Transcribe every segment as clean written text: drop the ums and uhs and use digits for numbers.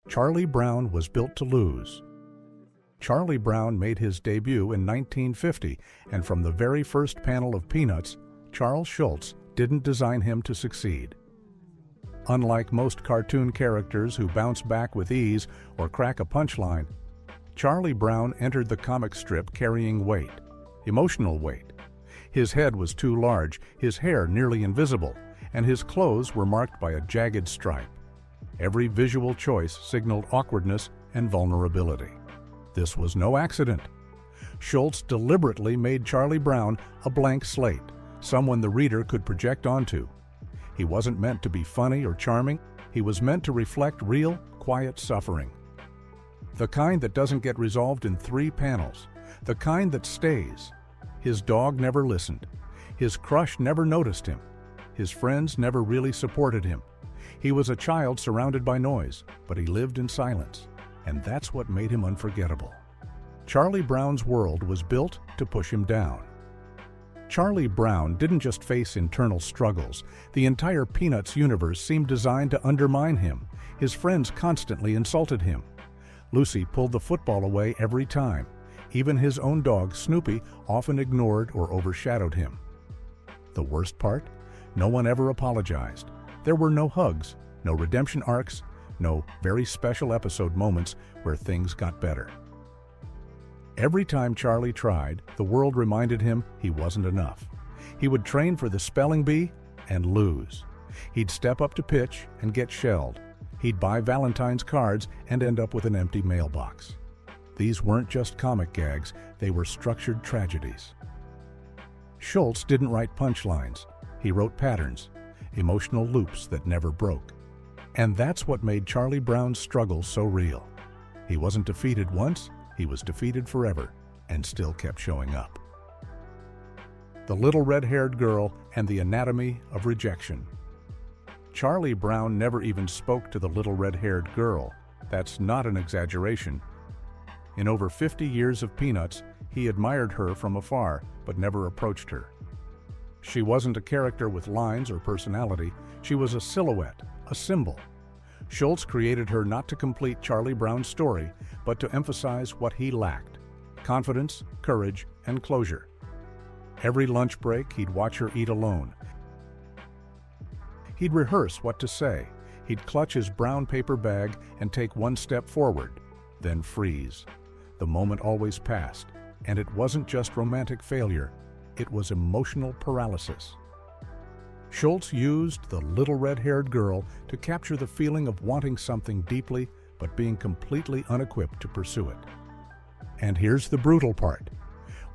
Charlie Brown was built to lose. Charlie Brown made his debut in 1950, and from the very first panel of Peanuts, Charles Schulz didn't design him to succeed. Unlike most cartoon characters who bounce back with ease or crack a punchline, Charlie Brown entered the comic strip carrying weight, emotional weight. His head was too large, his hair nearly invisible, and his clothes were marked by a jagged stripe. Every visual choice signaled awkwardness and vulnerability. This was no accident. Schulz deliberately made Charlie Brown a blank slate, someone the reader could project onto. He wasn't meant to be funny or charming. He was meant to reflect real, quiet suffering. The kind that doesn't get resolved in 3 panels. The kind that stays. His dog never listened. His crush never noticed him. His friends never really supported him. He was a child surrounded by noise, but he lived in silence. And that's what made him unforgettable. Charlie Brown's world was built to push him down. Charlie Brown didn't just face internal struggles. The entire Peanuts universe seemed designed to undermine him. His friends constantly insulted him. Lucy pulled the football away every time. Even his own dog, Snoopy, often ignored or overshadowed him. The worst part? No one ever apologized. There were no hugs, no redemption arcs, no very special episode moments where things got better. Every time Charlie tried, the world reminded him he wasn't enough. He would train for the spelling bee and lose. He'd step up to pitch and get shelled. He'd buy Valentine's cards and end up with an empty mailbox. These weren't just comic gags, they were structured tragedies. Schulz didn't write punchlines. He wrote patterns, emotional loops that never broke. And that's what made Charlie Brown's struggle so real. He wasn't defeated once, he was defeated forever, and still kept showing up. The Little Red-Haired Girl and the Anatomy of Rejection. Charlie Brown never even spoke to the little red-haired girl. That's not an exaggeration. In over 50 years of Peanuts, he admired her from afar, but never approached her. She wasn't a character with lines or personality. She was a silhouette, a symbol. Schulz created her not to complete Charlie Brown's story, but to emphasize what he lacked: confidence, courage, and closure. Every lunch break, he'd watch her eat alone. He'd rehearse what to say. He'd clutch his brown paper bag and take one step forward, then freeze. The moment always passed, and it wasn't just romantic failure, it was emotional paralysis. Schulz used the little red-haired girl to capture the feeling of wanting something deeply, but being completely unequipped to pursue it. And here's the brutal part.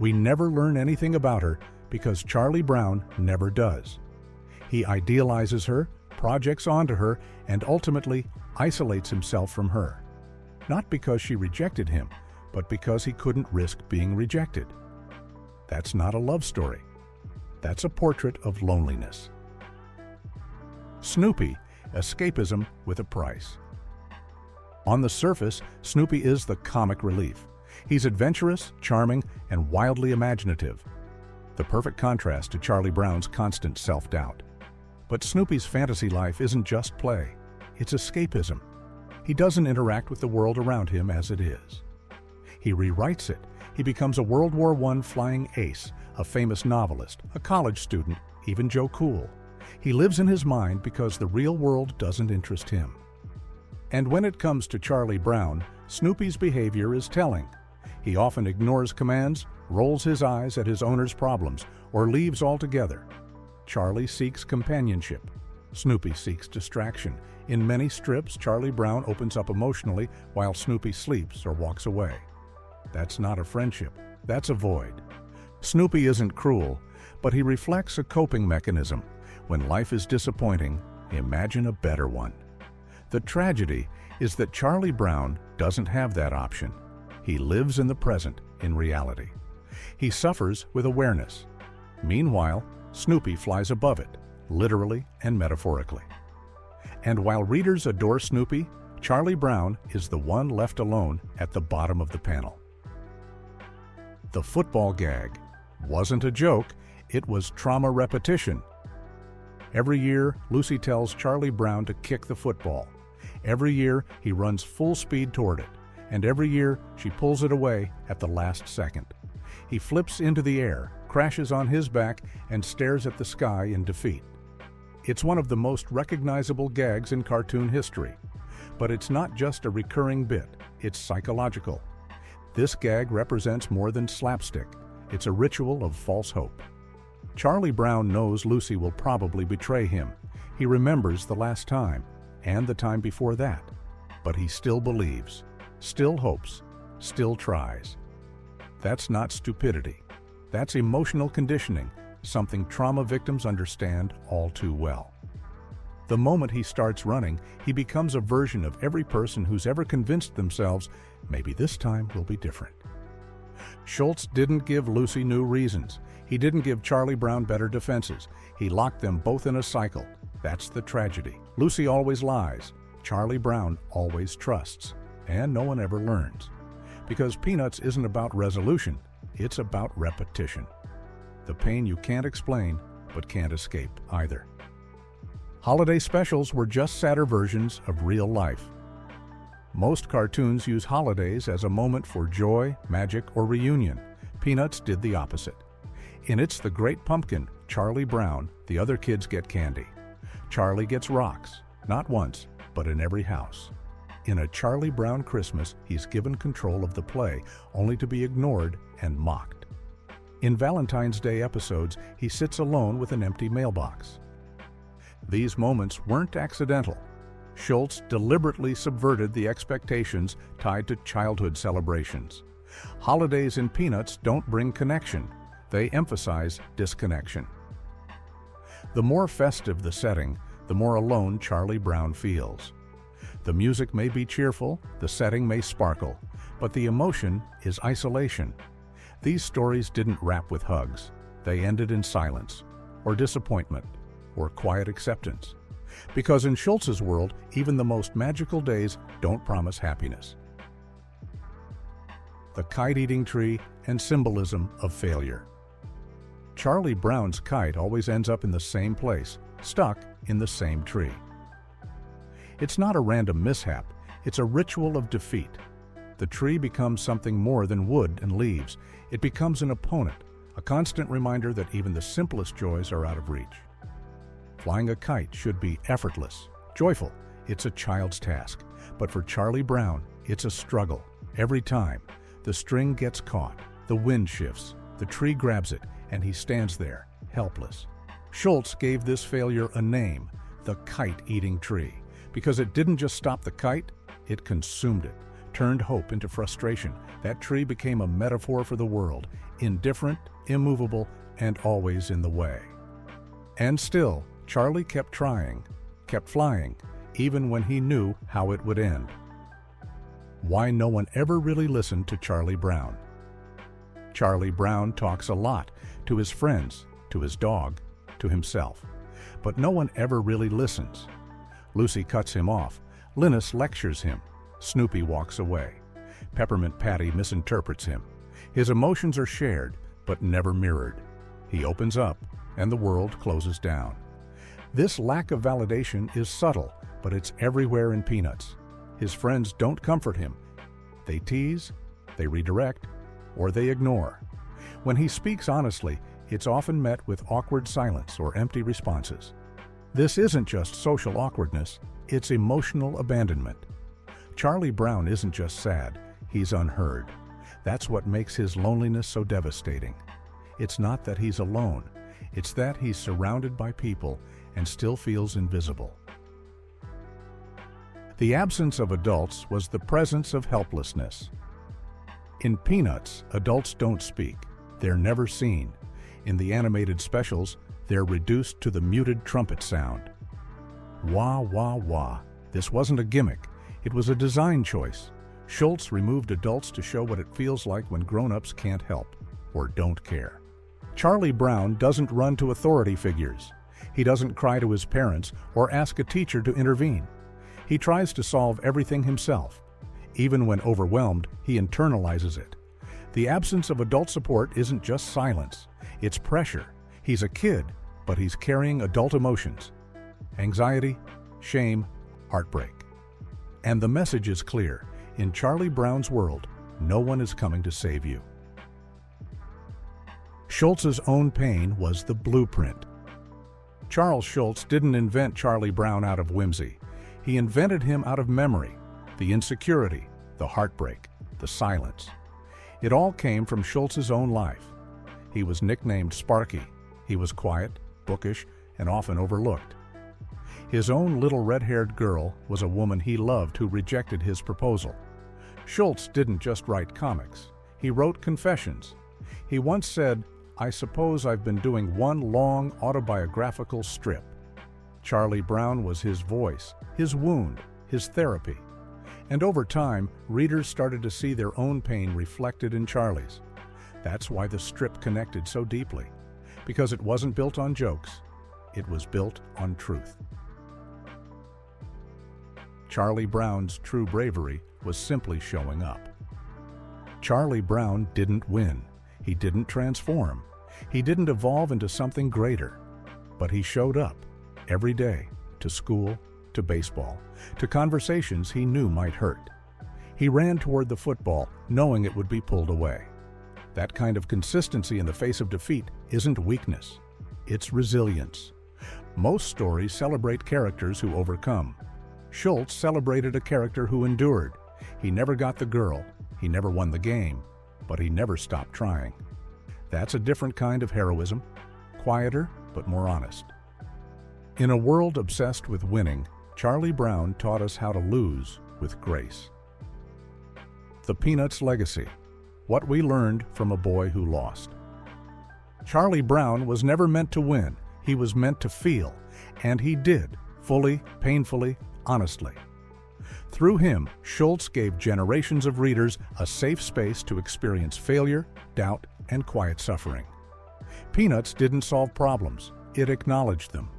We never learn anything about her because Charlie Brown never does. He idealizes her, projects onto her, and ultimately isolates himself from her. Not because she rejected him, but because he couldn't risk being rejected. That's not a love story. That's a portrait of loneliness. Snoopy, escapism with a price. On the surface, Snoopy is the comic relief. He's adventurous, charming, and wildly imaginative. The perfect contrast to Charlie Brown's constant self-doubt. But Snoopy's fantasy life isn't just play. It's escapism. He doesn't interact with the world around him as it is. He rewrites it. He becomes a World War I flying ace, a famous novelist, a college student, even Joe Cool. He lives in his mind because the real world doesn't interest him. And when it comes to Charlie Brown, Snoopy's behavior is telling. He often ignores commands, rolls his eyes at his owner's problems, or leaves altogether. Charlie seeks companionship. Snoopy seeks distraction. In many strips, Charlie Brown opens up emotionally while Snoopy sleeps or walks away. That's not a friendship. That's a void. Snoopy isn't cruel, but he reflects a coping mechanism. When life is disappointing, imagine a better one. The tragedy is that Charlie Brown doesn't have that option. He lives in the present, in reality. He suffers with awareness. Meanwhile, Snoopy flies above it, literally and metaphorically. And while readers adore Snoopy, Charlie Brown is the one left alone at the bottom of the panel. The football gag wasn't a joke, it was trauma repetition. Every year, Lucy tells Charlie Brown to kick the football. Every year, he runs full speed toward it, and every year, she pulls it away at the last second. He flips into the air, crashes on his back, and stares at the sky in defeat. It's one of the most recognizable gags in cartoon history. But it's not just a recurring bit, it's psychological. This gag represents more than slapstick. It's a ritual of false hope. Charlie Brown knows Lucy will probably betray him. He remembers the last time, and the time before that. But he still believes, still hopes, still tries. That's not stupidity. That's emotional conditioning, something trauma victims understand all too well. The moment he starts running, he becomes a version of every person who's ever convinced themselves, maybe this time will be different. Schulz didn't give Lucy new reasons. He didn't give Charlie Brown better defenses. He locked them both in a cycle. That's the tragedy. Lucy always lies. Charlie Brown always trusts. And no one ever learns. Because Peanuts isn't about resolution. It's about repetition. The pain you can't explain, but can't escape either. Holiday specials were just sadder versions of real life. Most cartoons use holidays as a moment for joy, magic, or reunion. Peanuts did the opposite. In It's the Great Pumpkin, Charlie Brown, the other kids get candy. Charlie gets rocks, not once, but in every house. In A Charlie Brown Christmas, he's given control of the play, only to be ignored and mocked. In Valentine's Day episodes, he sits alone with an empty mailbox. These moments weren't accidental. Schulz deliberately subverted the expectations tied to childhood celebrations. Holidays in Peanuts don't bring connection. They emphasize disconnection. The more festive the setting, the more alone Charlie Brown feels. The music may be cheerful, the setting may sparkle, but the emotion is isolation. These stories didn't wrap with hugs. They ended in silence, or disappointment, or quiet acceptance. Because in Schulz's world, even the most magical days don't promise happiness. The kite-eating tree and symbolism of failure. Charlie Brown's kite always ends up in the same place, stuck in the same tree. It's not a random mishap, it's a ritual of defeat. The tree becomes something more than wood and leaves. It becomes an opponent, a constant reminder that even the simplest joys are out of reach. Flying a kite should be effortless, joyful. It's a child's task. But for Charlie Brown, it's a struggle. Every time, the string gets caught, the wind shifts, the tree grabs it, and he stands there, helpless. Schulz gave this failure a name, the kite-eating tree, because it didn't just stop the kite, it consumed it, turned hope into frustration. That tree became a metaphor for the world, indifferent, immovable, and always in the way. And still, Charlie kept trying, kept flying, even when he knew how it would end. Why no one ever really listened to Charlie Brown. Charlie Brown talks a lot, to his friends, to his dog, to himself. But no one ever really listens. Lucy cuts him off. Linus lectures him. Snoopy walks away. Peppermint Patty misinterprets him. His emotions are shared, but never mirrored. He opens up, and the world closes down. This lack of validation is subtle, but it's everywhere in Peanuts. His friends don't comfort him. They tease, they redirect, or they ignore. When he speaks honestly, it's often met with awkward silence or empty responses. This isn't just social awkwardness, it's emotional abandonment. Charlie Brown isn't just sad, he's unheard. That's what makes his loneliness so devastating. It's not that he's alone, it's that he's surrounded by people and still feels invisible. The absence of adults was the presence of helplessness. In Peanuts, adults don't speak. They're never seen. In the animated specials, they're reduced to the muted trumpet sound. Wah, wah, wah. This wasn't a gimmick. It was a design choice. Schulz removed adults to show what it feels like when grown-ups can't help or don't care. Charlie Brown doesn't run to authority figures. He doesn't cry to his parents or ask a teacher to intervene. He tries to solve everything himself. Even when overwhelmed, he internalizes it. The absence of adult support isn't just silence, it's pressure. He's a kid, but he's carrying adult emotions. Anxiety, shame, heartbreak. And the message is clear. In Charlie Brown's world, no one is coming to save you. Schulz's own pain was the blueprint. Charles Schulz didn't invent Charlie Brown out of whimsy. He invented him out of memory, the insecurity, the heartbreak, the silence. It all came from Schulz's own life. He was nicknamed Sparky. He was quiet, bookish, and often overlooked. His own little red-haired girl was a woman he loved who rejected his proposal. Schulz didn't just write comics. He wrote confessions. He once said, "I suppose I've been doing one long autobiographical strip." Charlie Brown was his voice, his wound, his therapy. And over time, readers started to see their own pain reflected in Charlie's. That's why the strip connected so deeply, because it wasn't built on jokes, it was built on truth. Charlie Brown's true bravery was simply showing up. Charlie Brown didn't win. He didn't transform. He didn't evolve into something greater. But he showed up every day, to school, to baseball, to conversations he knew might hurt. He ran toward the football, knowing it would be pulled away. That kind of consistency in the face of defeat isn't weakness. It's resilience. Most stories celebrate characters who overcome. Schulz celebrated a character who endured. He never got the girl, he never won the game, but he never stopped trying. That's a different kind of heroism, quieter but more honest. In a world obsessed with winning, Charlie Brown taught us how to lose with grace. The Peanuts Legacy: what we learned from a boy who lost. Charlie Brown was never meant to win. He was meant to feel, and he did, fully, painfully, honestly. Through him, Schulz gave generations of readers a safe space to experience failure, doubt, and quiet suffering. Peanuts didn't solve problems, it acknowledged them.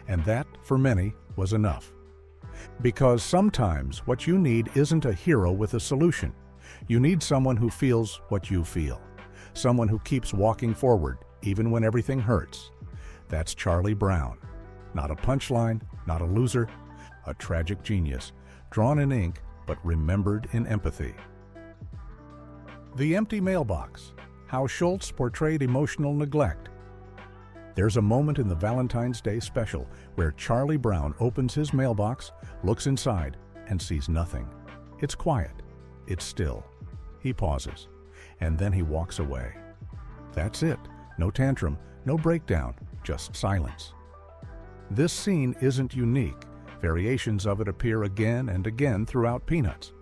And that, for many, was enough. Because sometimes what you need isn't a hero with a solution. You need someone who feels what you feel. Someone who keeps walking forward, even when everything hurts. That's Charlie Brown. Not a punchline, not a loser, a tragic genius, drawn in ink but remembered in empathy. The Empty Mailbox: how Schulz portrayed emotional neglect. There's a moment in the Valentine's Day special where Charlie Brown opens his mailbox, looks inside, and sees nothing. It's quiet. It's still. He pauses, and then he walks away. That's it. No tantrum, no breakdown, just silence. This scene isn't unique. Variations of it appear again and again throughout Peanuts.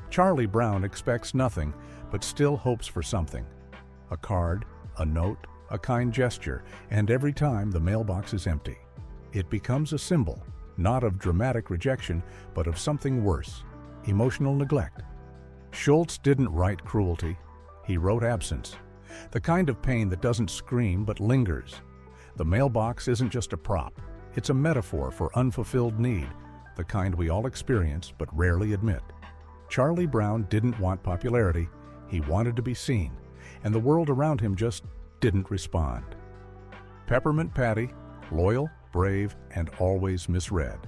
Charlie Brown expects nothing, but still hopes for something. A card, a note, a kind gesture, and every time the mailbox is empty. It becomes a symbol, not of dramatic rejection, but of something worse: emotional neglect. Schulz didn't write cruelty. He wrote absence, the kind of pain that doesn't scream but lingers. The mailbox isn't just a prop. It's a metaphor for unfulfilled need, the kind we all experience but rarely admit. Charlie Brown didn't want popularity. He wanted to be seen, and the world around him just didn't respond. Peppermint Patty: loyal, brave, and always misread.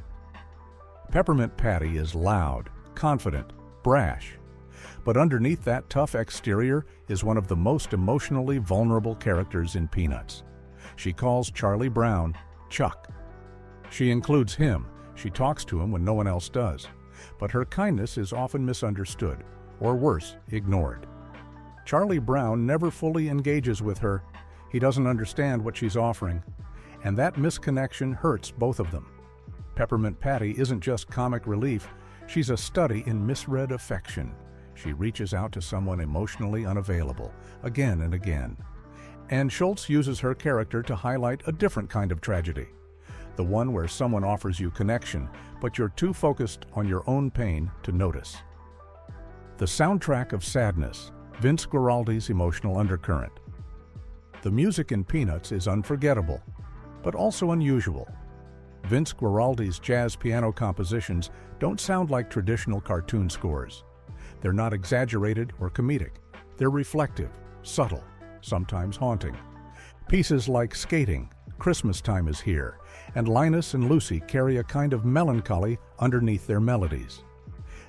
Peppermint Patty is loud, confident, brash. But underneath that tough exterior is one of the most emotionally vulnerable characters in Peanuts. She calls Charlie Brown Chuck. She includes him. She talks to him when no one else does. But her kindness is often misunderstood, or worse, ignored. Charlie Brown never fully engages with her. He doesn't understand what she's offering. And that misconnection hurts both of them. Peppermint Patty isn't just comic relief. She's a study in misread affection. She reaches out to someone emotionally unavailable, again and again. And Schulz uses her character to highlight a different kind of tragedy. The one where someone offers you connection, but you're too focused on your own pain to notice. The soundtrack of sadness: Vince Guaraldi's emotional undercurrent. The music in Peanuts is unforgettable, but also unusual. Vince Guaraldi's jazz piano compositions don't sound like traditional cartoon scores. They're not exaggerated or comedic. They're reflective, subtle, sometimes haunting. Pieces like Skating, Christmas Time Is Here, and Linus and Lucy carry a kind of melancholy underneath their melodies.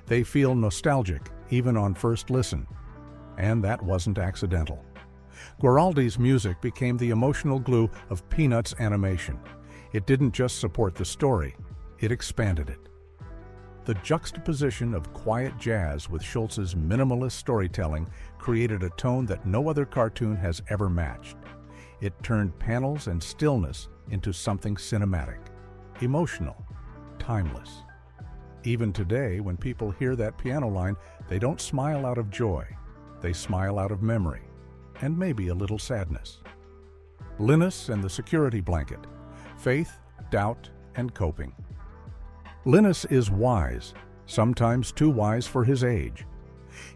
They feel nostalgic, even on first listen. And that wasn't accidental. Guaraldi's music became the emotional glue of Peanuts animation. It didn't just support the story, it expanded it. The juxtaposition of quiet jazz with Schulz's minimalist storytelling created a tone that no other cartoon has ever matched. It turned panels and stillness into something cinematic, emotional, timeless. Even today, when people hear that piano line, they don't smile out of joy. They smile out of memory, and maybe a little sadness. Linus and the Security Blanket. Faith, doubt, and coping. Linus is wise, sometimes too wise for his age.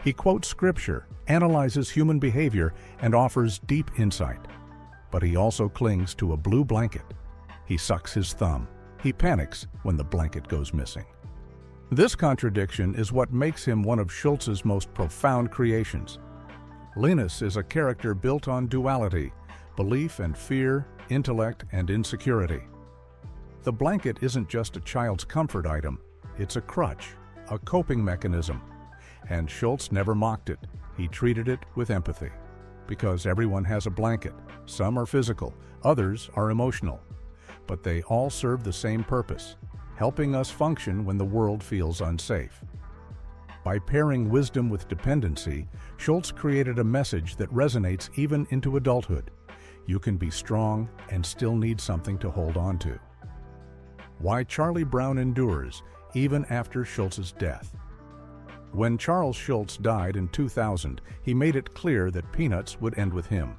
He quotes scripture, analyzes human behavior, and offers deep insight. But he also clings to a blue blanket. He sucks his thumb. He panics when the blanket goes missing. This contradiction is what makes him one of Schulz's most profound creations. Linus is a character built on duality, belief and fear, intellect and insecurity. The blanket isn't just a child's comfort item, it's a crutch, a coping mechanism. And Schulz never mocked it, he treated it with empathy. Because everyone has a blanket, some are physical, others are emotional. But they all serve the same purpose, helping us function when the world feels unsafe. By pairing wisdom with dependency, Schulz created a message that resonates even into adulthood. You can be strong and still need something to hold on to. Why Charlie Brown endures, even after Schulz's death. When Charles Schulz died in 2000, he made it clear that Peanuts would end with him.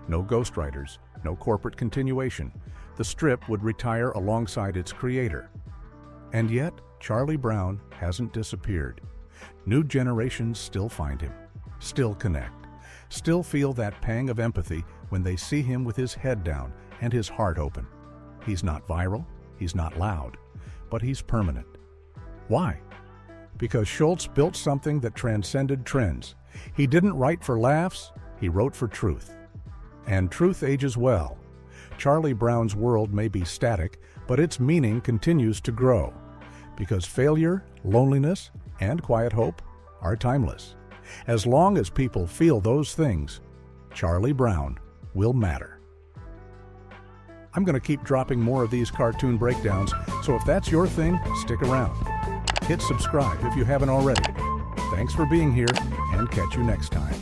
No ghostwriters, no corporate continuation. The strip would retire alongside its creator. And yet, Charlie Brown hasn't disappeared. New generations still find him, still connect, still feel that pang of empathy when they see him with his head down and his heart open. He's not viral, he's not loud, but he's permanent. Why? Because Schulz built something that transcended trends. He didn't write for laughs, he wrote for truth. And truth ages well. Charlie Brown's world may be static, but its meaning continues to grow. Because failure, loneliness, and quiet hope are timeless. As long as people feel those things, Charlie Brown will matter. I'm going to keep dropping more of these cartoon breakdowns, so if that's your thing, stick around. Hit subscribe if you haven't already. Thanks for being here, and catch you next time.